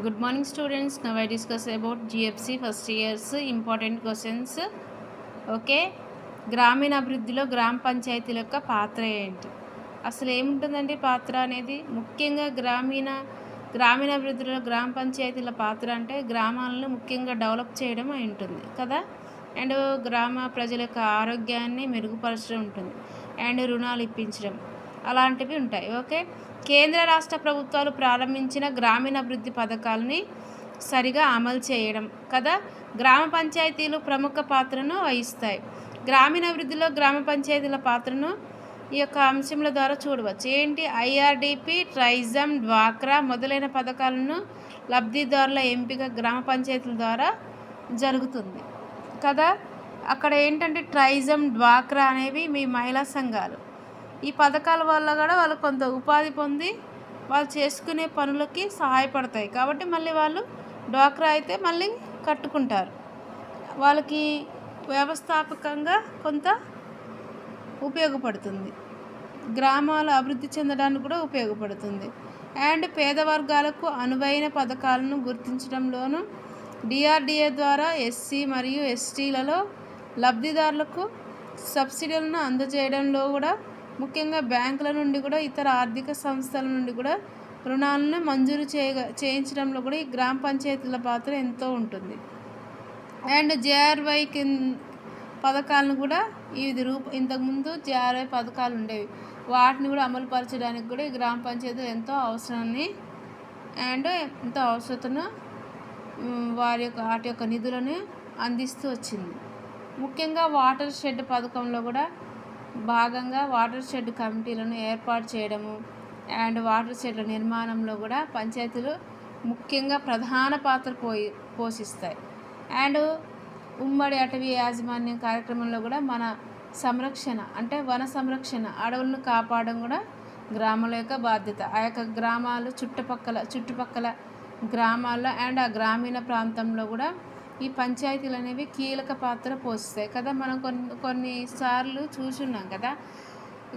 Good morning students. Now I discuss about GFC first year's important questions. Okay, గ్రామీణాభివృద్ధిలో గ్రామ పంచాయతీల యొక్క పాత్ర ఏంటి? అసలు ఏముంటుందండి పాత్ర అనేది? ముఖ్యంగా గ్రామీణాభివృద్ధిలో గ్రామ పంచాయతీల పాత్ర అంటే గ్రామాలను ముఖ్యంగా డెవలప్ చేయడం అయి ఉంటుంది కదా. అండ్ గ్రామ ప్రజల యొక్క ఆరోగ్యాన్ని మెరుగుపరచడం ఉంటుంది, అండ్ రుణాలు ఇప్పించడం అలాంటివి ఉంటాయి. ఓకే, కేంద్ర రాష్ట్ర ప్రభుత్వాలు ప్రారంభించిన గ్రామీణాభివృద్ధి పథకాలని సరిగా అమలు చేయడం కదా. గ్రామ పంచాయతీలు ప్రముఖ పాత్రను వహిస్తాయి. గ్రామీణాభివృద్ధిలో గ్రామ పంచాయతీల పాత్రను ఈ యొక్క అంశంల ద్వారా చూడవచ్చు. ఏంటి? ఐఆర్డిపి, ట్రైజమ్, డ్వాక్రా మొదలైన పథకాలను లబ్ధిదారుల ఎంపిక గ్రామ పంచాయతీల ద్వారా జరుగుతుంది కదా. అక్కడ ఏంటంటే ట్రైజమ్, డ్వాక్రా అనేవి మీ మహిళా సంఘాలు. ఈ పథకాల వల్ల కూడా వాళ్ళు కొంత ఉపాధి పొంది వాళ్ళు చేసుకునే పనులకి సహాయపడతాయి కాబట్టి మళ్ళీ వాళ్ళు డ్వాక్రా అయితే మళ్ళీ కట్టుకుంటారు. వాళ్ళకి వ్యవస్థాపకంగా కొంత ఉపయోగపడుతుంది, గ్రామాలు అభివృద్ధి చెందడానికి కూడా ఉపయోగపడుతుంది. అండ్ పేద వర్గాలకు అనువైన పథకాలను గుర్తించడంలోనూ డిఆర్డిఏ ద్వారా ఎస్సీ మరియు ఎస్టీలలో లబ్ధిదారులకు సబ్సిడీలను అందజేయడంలో కూడా, ముఖ్యంగా బ్యాంకుల నుండి కూడా ఇతర ఆర్థిక సంస్థల నుండి కూడా రుణాలను మంజూరు చేయించడంలో కూడా ఈ గ్రామ పంచాయతీల పాత్ర ఎంతో ఉంటుంది. అండ్ జేఆర్వై పథకాలను కూడా ఇంతకుముందు జేఆర్వై పథకాలు ఉండేవి, వాటిని కూడా అమలు పరచడానికి కూడా ఈ గ్రామ పంచాయతీలు ఎంతో అవసరాన్ని అండ్ ఎంతో అవసరతను వాటి యొక్క నిధులను అందిస్తూ వచ్చింది. ముఖ్యంగా వాటర్ షెడ్ పథకంలో కూడా భాగంగా వాటర్ షెడ్ కమిటీలను ఏర్పాటు చేయడము అండ్ వాటర్ షెడ్ల నిర్మాణంలో కూడా పంచాయతీలు ముఖ్యంగా ప్రధాన పాత్ర పోషిస్తాయి. అండ్ ఉమ్మడి అటవీ యాజమాన్యం కార్యక్రమంలో కూడా మన సంరక్షణ అంటే వన సంరక్షణ, అడవులను కాపాడడం కూడా గ్రామాల యొక్క బాధ్యత. ఆ యొక్క గ్రామాలు చుట్టుపక్కల గ్రామాల్లో అండ్ ఆ గ్రామీణ ప్రాంతంలో కూడా ఈ పంచాయతీలు అనేవి కీలక పాత్ర పోషిస్తాయి కదా. మనం కొన్నిసార్లు చూసున్నాం కదా,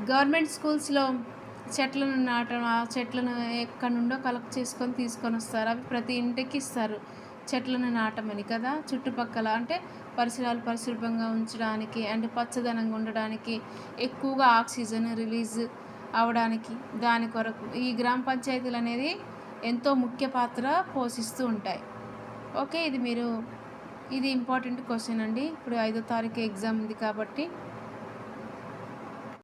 గవర్నమెంట్ స్కూల్స్లో చెట్లను నాటడం, ఆ చెట్లను ఎక్కడి నుండో కలెక్ట్ చేసుకొని తీసుకొని వస్తారు, అవి ప్రతి ఇంటికి ఇస్తారు చెట్లను నాటమని కదా. చుట్టుపక్కల అంటే పరిసరాలు పరిశుభ్రంగా ఉంచడానికి అండ్ పచ్చదనంగా ఉండడానికి, ఎక్కువగా ఆక్సిజన్ రిలీజ్ అవడానికి, దాని కొరకు ఈ గ్రామ పంచాయతీలు అనేది ఎంతో ముఖ్య పాత్ర పోషిస్తూ ఉంటాయి. ఓకే, ఇది ఇంపార్టెంట్ క్వశ్చన్ అండి. ఇప్పుడు 5వ తారీఖు ఎగ్జామ్ ఉంది కాబట్టి